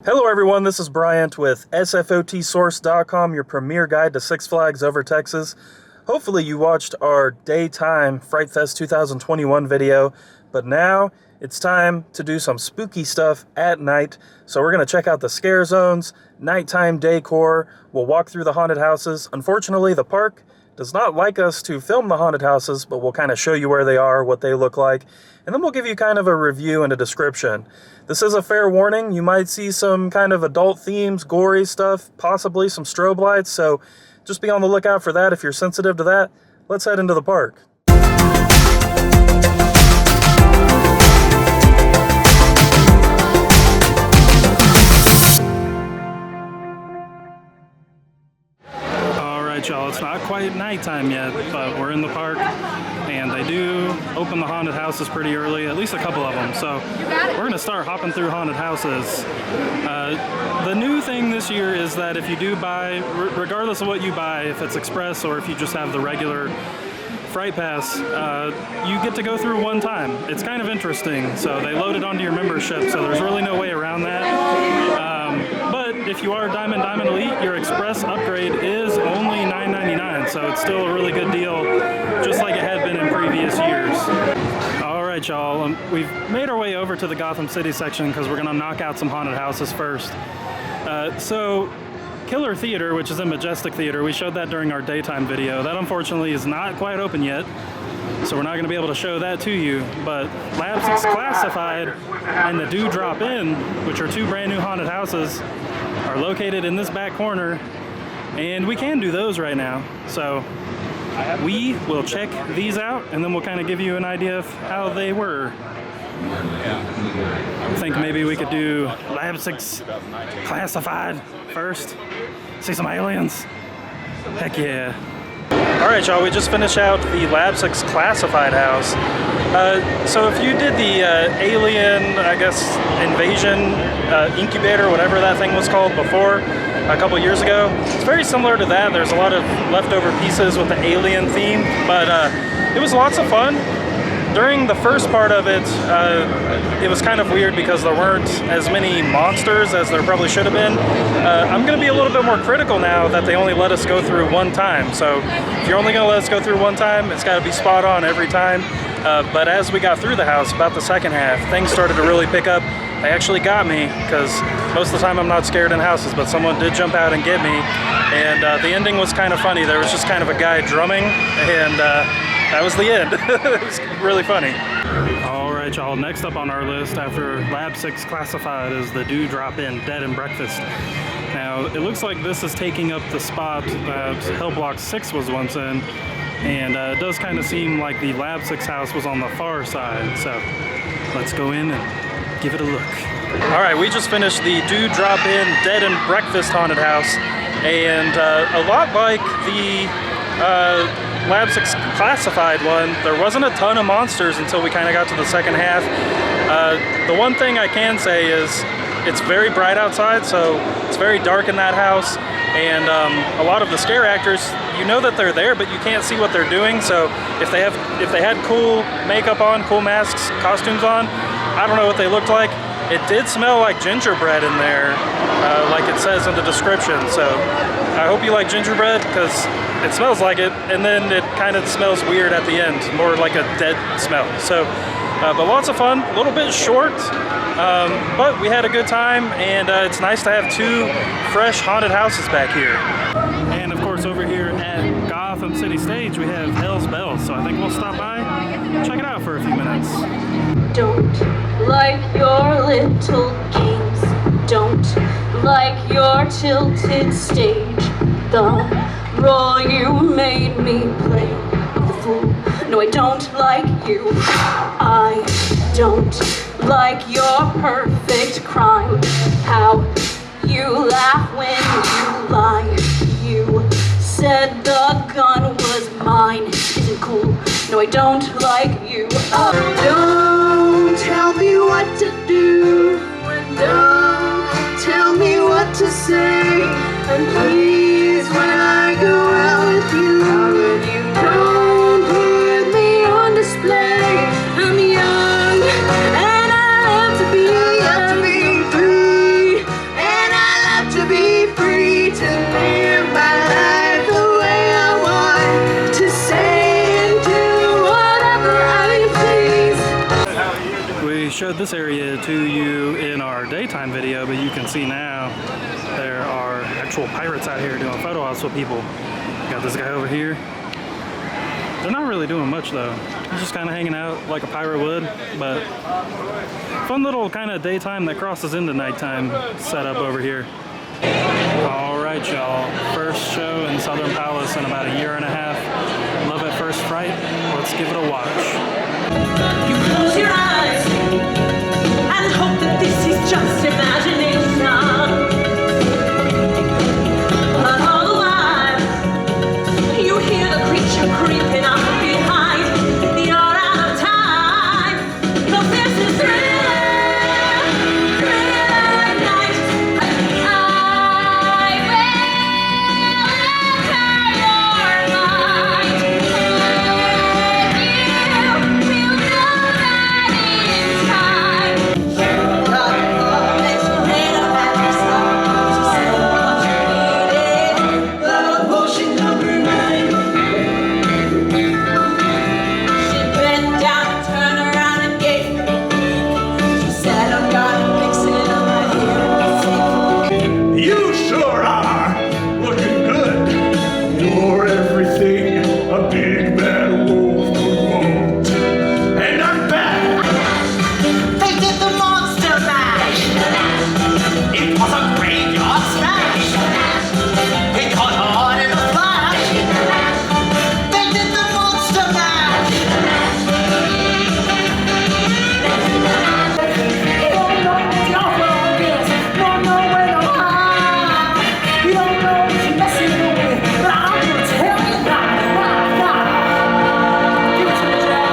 Hello everyone, this is Bryant with SFOTsource.com, your premier guide to Six Flags over Texas. Hopefully you watched our daytime Fright Fest 2021 video, but now it's time to do some spooky stuff at night. So we're going to check out the scare zones, nighttime decor, we'll walk through the haunted houses. Unfortunately, the park does not like us to film the haunted houses, but we'll kind of show you where they are, what they look like, and then we'll give you kind of a review and a description. This is a fair warning. You might see some kind of adult themes, gory stuff, possibly some strobe lights, so just be on the lookout for that if you're sensitive to that. Let's head into the park. Y'all, it's not quite nighttime yet, but we're in the park and they do open the haunted houses pretty early, at least a couple of them. So we're gonna start hopping through haunted houses. The new thing this year is that if you do buy, regardless of what you buy, if it's express or if you just have the regular Fright Pass, you get to go through one time. It's kind of interesting. So they load it onto your membership, so there's really no way around that. But if you are Diamond Elite, your express upgrade is only $9.99, so it's still a really good deal, just like it had been in previous years. All right, y'all, we've made our way over to the Gotham City section because we're gonna knock out some haunted houses first. So Killer Theater, which is in Majestic Theater, we showed that during our daytime video. That unfortunately is not quite open yet, so we're not going to be able to show that to you. But Labsics Classified and the Do Drop In, which are two brand new haunted houses, are located in this back corner, and we can do those right now. So we will check these out, and then we'll kind of give you an idea of how they were. I think maybe we could do Labsics Classified first. See some aliens? Heck yeah. Alright y'all, we just finished out the Labsics Classified house. So if you did the alien, I guess, invasion incubator, whatever that thing was called before, a couple years ago, it's very similar to that. There's a lot of leftover pieces with the alien theme, but it was lots of fun. During the first part of it, it was kind of weird because there weren't as many monsters as there probably should have been. I'm going to be a little bit more critical now that they only let us go through one time. So if you're only going to let us go through one time, it's got to be spot on every time. But as we got through the house, about the second half, things started to really pick up. They actually got me, because most of the time I'm not scared in houses, but someone did jump out and get me. And the ending was kind of funny. There was just kind of a guy drumming, and that was the end. It was really funny. All right, y'all. Next up on our list after Labsics Classified is the Do Drop In Dead and Breakfast. Now, it looks like this is taking up the spot that Hell Block 6 was once in, and it does kind of seem like the Labsics house was on the far side. So let's go in and give it a look. All right, we just finished the Do Drop In Dead and Breakfast haunted house, and a lot like the Labsics Classified one, there wasn't a ton of monsters until we kind of got to the second half. The one thing I can say is it's very bright outside, so it's very dark in that house, and a lot of the scare actors, you know that they're there, but you can't see what they're doing. So if they had cool makeup on, cool masks, costumes on, I don't know what they looked like. It did smell like gingerbread in there, like it says in the description. So I hope you like gingerbread, because it smells like it, and then it kind of smells weird at the end, more like a dead smell. So, but lots of fun, a little bit short, but we had a good time, and it's nice to have two fresh haunted houses back here. And of course, over here at Gotham City Stage, we have Hell's Bells, so I think we'll stop by, check it out for a few minutes. Don't like your little games, don't like your tilted stage, the role you made me play, the fool. No, I don't like you. I don't like your perfect crime, how you laugh when you lie. You said the gun was mine, isn't cool. No, I don't like you. Don't tell me what to do, and don't tell me what to say, and please, when I go out with you, don't put me on display. I'm young and I have to be free. showed this area to you in our daytime video, but you can see now there are actual pirates out here doing photo ops with people. Got this guy over here. They're not really doing much though. He's just kind of hanging out like a pirate would, but fun little kind of daytime that crosses into nighttime setup over here. All right, y'all. First show in Southern Palace in about a year and a half. Love at First Fright. Let's give it a watch. You close your eyes and hope that this is just imagination. But all the while, you hear the creature creeping up behind. You're out of time. 'Cause this is thriller night. I will enter your mind. And you will know that in time. Potion number 9. She bent down and turned around and gave me a wink. She said, I'm gonna fix it up here. You sure are looking good. You're everything a big bad wolf would want. And I'm back. They did the monster mash. It was a graveyard smash. It caught on in a flash. They did the monster mash. You don't know what your wrong is. Don't know where to hide. You don't know what you're messing with. But I'm gonna tell you now. Give it to me, Jack.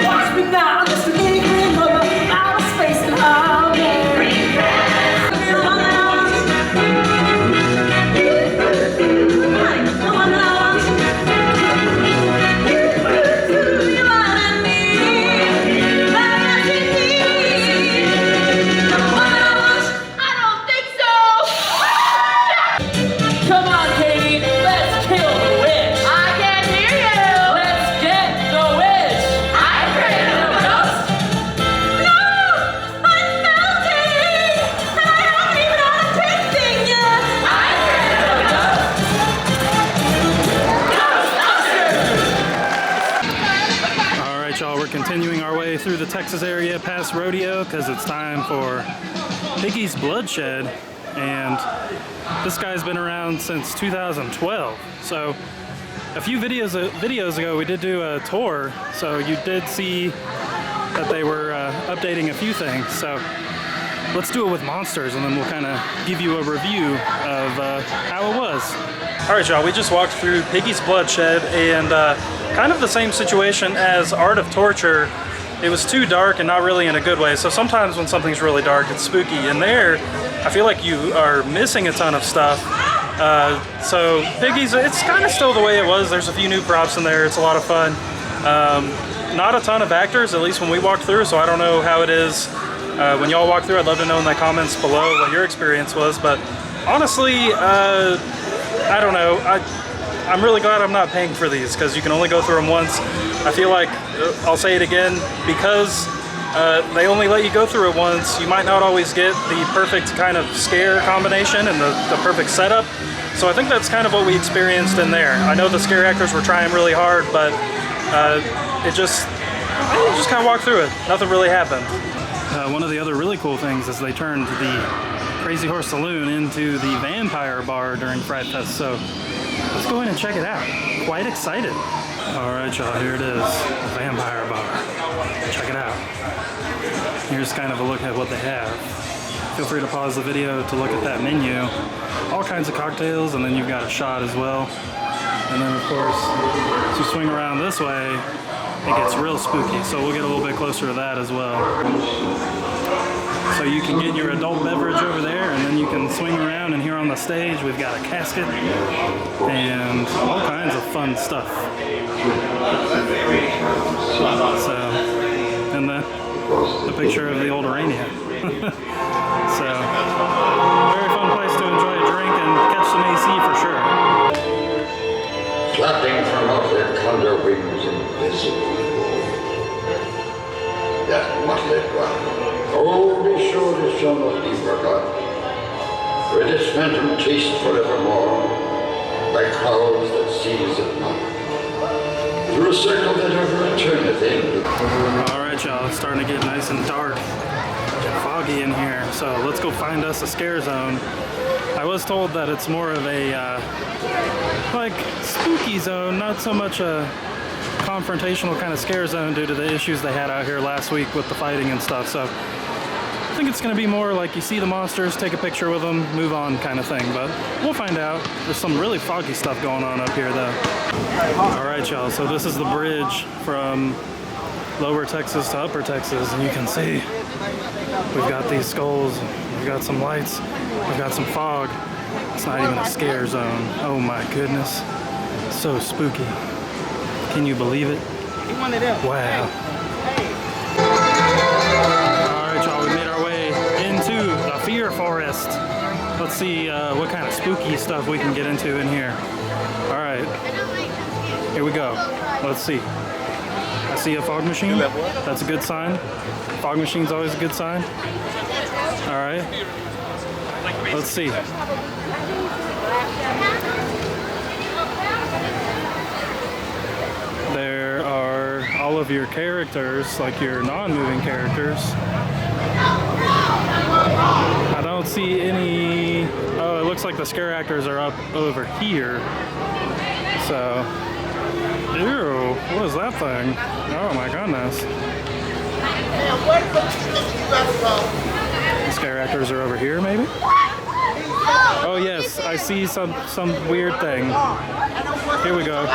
Watch me now, just a big green mother out of space and I'm there. Come on, Katie, let's kill the witch. I can't hear you. Let's get the witch. I'm afraid of a ghost. No, I'm melting. And I haven't even had a tasting yet. I'm afraid of a ghost. All right, y'all. We're continuing our way through the Texas area past Rodeo because it's time for Piggys Bloodshed. And this guy's been around since 2012. So a few videos ago, we did do a tour. So you did see that they were updating a few things. So let's do it with monsters, and then we'll kind of give you a review of how it was. All right, y'all. We just walked through Piggys Bloodshed, and kind of the same situation as Art of Torture. It was too dark and not really in a good way. So sometimes when something's really dark, it's spooky. And there, I feel like you are missing a ton of stuff. So Piggys, it's kind of still the way it was. There's a few new props in there. It's a lot of fun. Not a ton of actors, at least when we walked through. So I don't know how it is when y'all walk through. I'd love to know in the comments below what your experience was. But honestly, I don't know. I'm really glad I'm not paying for these because you can only go through them once. I feel like, I'll say it again, because they only let you go through it once, you might not always get the perfect kind of scare combination and the perfect setup. So I think that's kind of what we experienced in there. I know the scare actors were trying really hard, but you just kind of walked through it. Nothing really happened. One of the other really cool things is they turned the Crazy Horse Saloon into the Vampire Bar during Fright Fest. So let's go in and check it out. Quite excited. All right, y'all, here it is, the Vampire Bar. Check it out. Here's kind of a look at what they have. Feel free to pause the video to look at that menu. All kinds of cocktails, and then you've got a shot as well. And then, of course, as you swing around this way, it gets real spooky. So we'll get a little bit closer to that as well. So you can get your adult beverage over there, and then you can swing around, and here on the stage we've got a casket and all kinds of fun stuff. So, and the picture of the old Urania. So, very fun place to enjoy a drink and catch some AC for sure. Flapping from off their thunder wings invisible. show this shall not be forgotten, for it is phantom chased forevermore by clouds that seize it not, through a circle that ever returneth in. Alright y'all, it's starting to get nice and dark, foggy in here, so let's go find us a scare zone. I was told that it's more of a like spooky zone, not so much a confrontational kind of scare zone due to the issues they had out here last week with the fighting and stuff. So I think it's going to be more like you see the monsters, take a picture with them, move on kind of thing, but we'll find out. There's some really foggy stuff going on up here though. Alright y'all, so this is the bridge from Lower Texas to Upper Texas, and you can see we've got these skulls, we've got some lights, we've got some fog. It's not even a scare zone. Oh my goodness. So spooky. Can you believe it? Wow. Alright y'all, we made our way into the Fear Forest. Let's see what kind of spooky stuff we can get into in here. Alright. Here we go. Let's see. I see a fog machine. That's a good sign. Fog machine's always a good sign. Alright. Let's see. There are all of your characters, like your non-moving characters. I don't see any... Oh, it looks like the scare actors are up over here. So... Ew, what is that thing? Oh my goodness. The scare actors are over here, maybe? Oh yes, I see some weird thing. Here we go.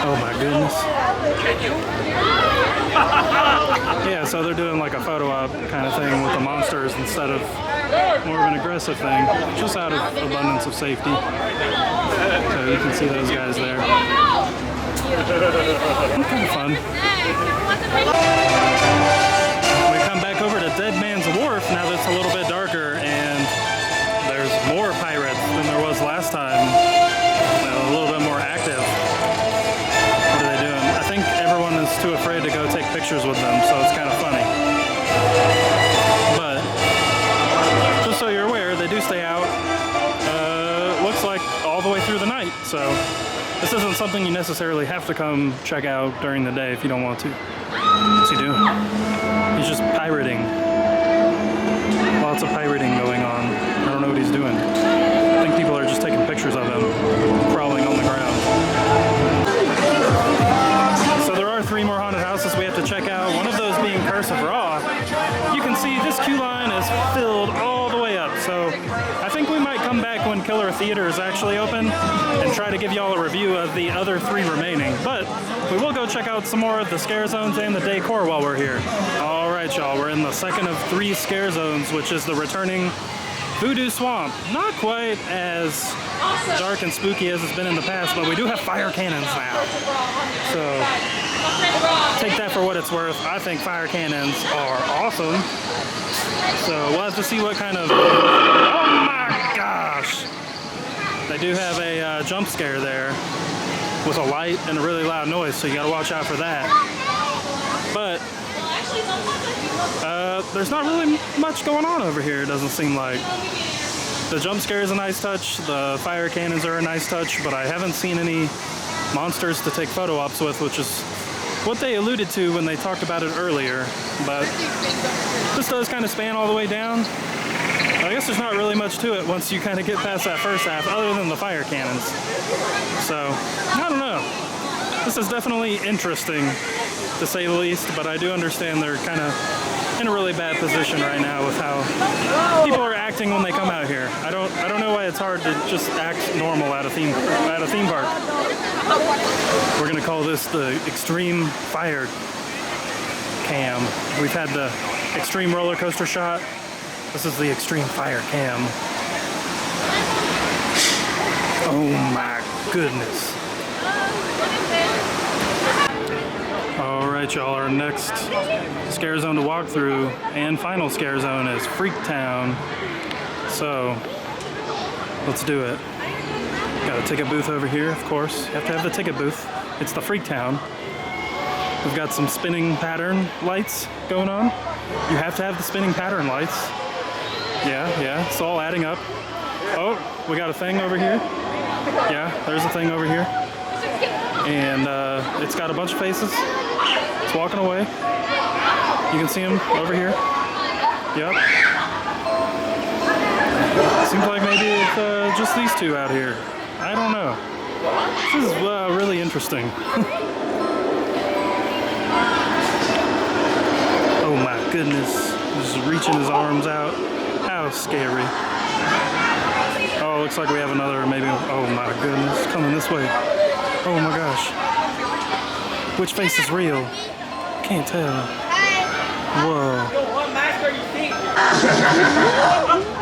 Oh my goodness. Yeah, so they're doing like a photo op kind of thing with the monsters instead of more of an aggressive thing, just out of abundance of safety. So you can see those guys there. Kind of fun. We come back over to Dead Man's Wharf now that it's a little bit darker, and there's more pirates than there was last time. A little bit more active. What are they doing? I think everyone is too afraid to go take pictures with them, so it's kind of funny. But just so you're aware, they do stay out. Looks like all the way through the night, so this isn't something you necessarily have to come check out during the day if you don't want to. What's he doing? He's just pirating. Lots of pirating going on. I don't know what he's doing. I think people are just taking pictures of him crawling on the ground. So there are 3 more haunted houses we have to check out. One of those being Curse of Raw. You can see this queue line is filled all the way up. So I think we might come back when Killer Theater is actually open and try to give y'all a review of the other 3 remaining. But we will go check out some more of the scare zones and the decor while we're here. Alright y'all, we're in the second of 3 scare zones, which is the returning Voodoo Swamp. Not quite as dark and spooky as it's been in the past, but we do have fire cannons now. So take that for what it's worth. I think fire cannons are awesome. So we'll have to see what kind of... Oh my gosh! They do have a jump scare there with a light and a really loud noise, so you gotta watch out for that. But there's not really much going on over here, it doesn't seem like. The jump scare is a nice touch, the fire cannons are a nice touch, but I haven't seen any monsters to take photo ops with, which is what they alluded to when they talked about it earlier. But this does kind of span all the way down. I guess there's not really much to it once you kind of get past that first half, other than the fire cannons. So, I don't know. This is definitely interesting, to say the least, but I do understand they're kind of in a really bad position right now with how people are acting when they come out here. I don't know why it's hard to just act normal at a theme park. We're gonna call this the Extreme Fire Cam. We've had the Extreme Roller Coaster shot. This is the Extreme Fire Cam. Oh my goodness. Alright y'all, our next scare zone to walk through and final scare zone is Freaktown. So, let's do it. Got a ticket booth over here, of course. You have to have the ticket booth. It's the Freaktown. We've got some spinning pattern lights going on. You have to have the spinning pattern lights. Yeah, it's all adding up. Oh, we got a thing over here. Yeah, there's a thing over here. And it's got a bunch of faces. It's walking away. You can see him over here. Yep. Seems like maybe it's just these two out here. I don't know. This is really interesting. Oh my goodness. Just reaching his arms out. How scary. Oh, looks like we have another maybe. Oh my goodness. Coming this way. Oh my gosh. Which face is real? Can't tell. Whoa.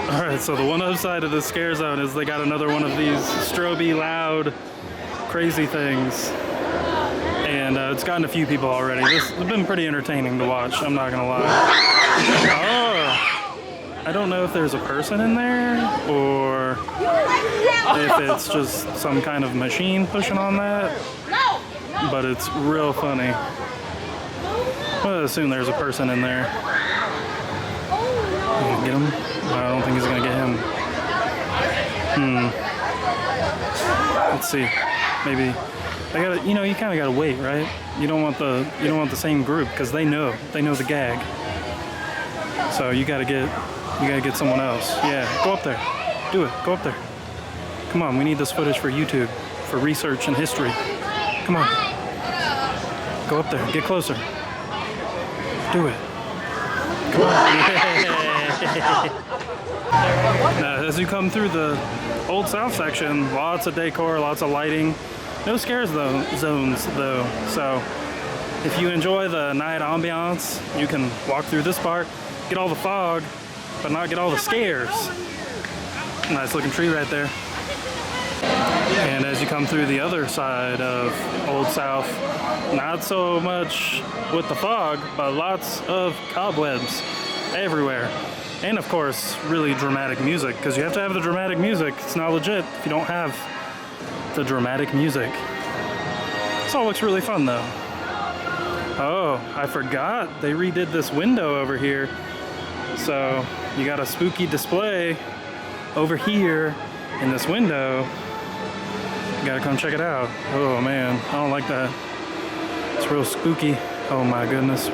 Alright, so the one upside of the scare zone is they got another one of these stroby, loud, crazy things. And it's gotten a few people already. This has been pretty entertaining to watch, I'm not gonna lie. Oh! I don't know if there's a person in there, or if it's just some kind of machine pushing on that. But it's real funny. I'm gonna assume there's a person in there. Get him? I don't think he's gonna get him. Let's see. Maybe I gotta. You know, you kind of gotta wait, right? You don't want the same group because they know the gag. So you gotta get someone else. Yeah, go up there. Do it. Go up there. Come on, we need this footage for YouTube, for research and history. Come on. Go up there. Get closer. Do it. Come on. Now, as you come through the Old South section, lots of decor, lots of lighting. No scare zones though, so if you enjoy the night ambiance, you can walk through this part, get all the fog, but not get all the scares. Nice looking tree right there. And as you come through the other side of Old South, not so much with the fog, but lots of cobwebs everywhere. And of course, really dramatic music, because you have to have the dramatic music. It's not legit if you don't have the dramatic music. This all looks really fun though. Oh, I forgot they redid this window over here. So you got a spooky display over here in this window. You gotta come check it out. Oh man, I don't like that. It's real spooky. Oh my goodness.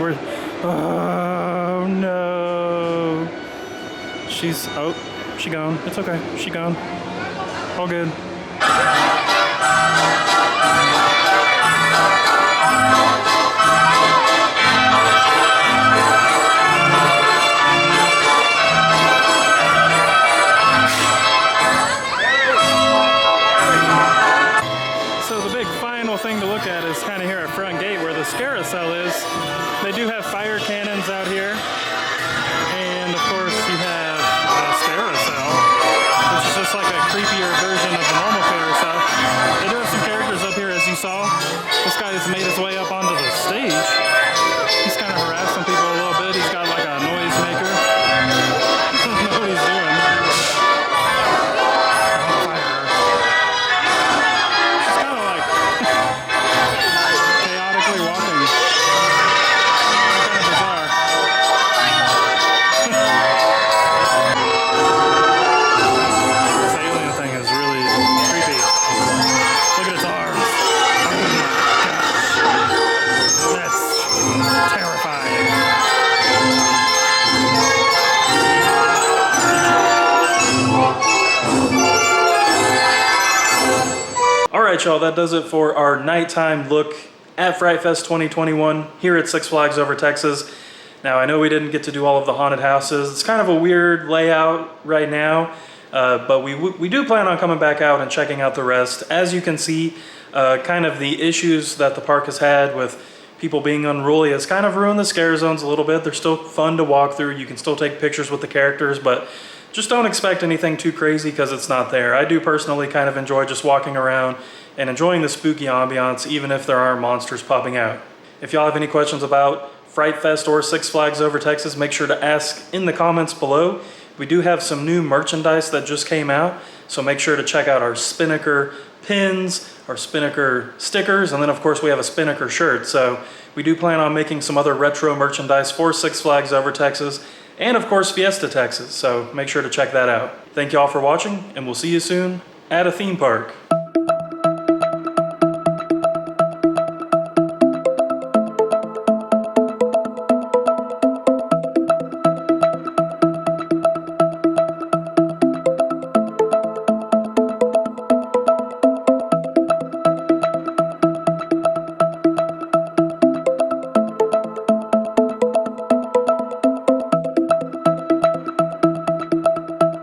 Oh no. She gone. It's okay. She gone. All good. So the big final thing to look at is kind of here at front gate where the Carousel is. They do have fire cannons out here. And of course you have Carousel, which is just like a creepier version of the normal Carousel. They do have some characters up here, as you saw. This guy has made his way up onto the stage. He's kind of harassing people a little bit. He's got like a noise maker. I don't know what he's doing. She's kind of like chaotically walking. Kind of bizarre. This alien thing is really creepy. Look at its arms. Oh my gosh. That's terrifying. Alright y'all, that does it for our nighttime look at Fright Fest 2021 here at Six Flags Over Texas. Now I know we didn't get to do all of the haunted houses. It's kind of a weird layout right now, but we do plan on coming back out and checking out the rest. As you can see, kind of the issues that the park has had with people being unruly has kind of ruined the scare zones a little bit. They're still fun to walk through. You can still take pictures with the characters, but just don't expect anything too crazy because it's not there. I do personally kind of enjoy just walking around and enjoying the spooky ambiance, even if there are monsters popping out. If y'all have any questions about Fright Fest or Six Flags Over Texas, make sure to ask in the comments below. We do have some new merchandise that just came out, so make sure to check out our Spinnaker pins, our Spinnaker stickers, and then of course we have a Spinnaker shirt. So we do plan on making some other retro merchandise for Six Flags Over Texas, and of course Fiesta Texas, so make sure to check that out. Thank you all for watching, and we'll see you soon at a theme park.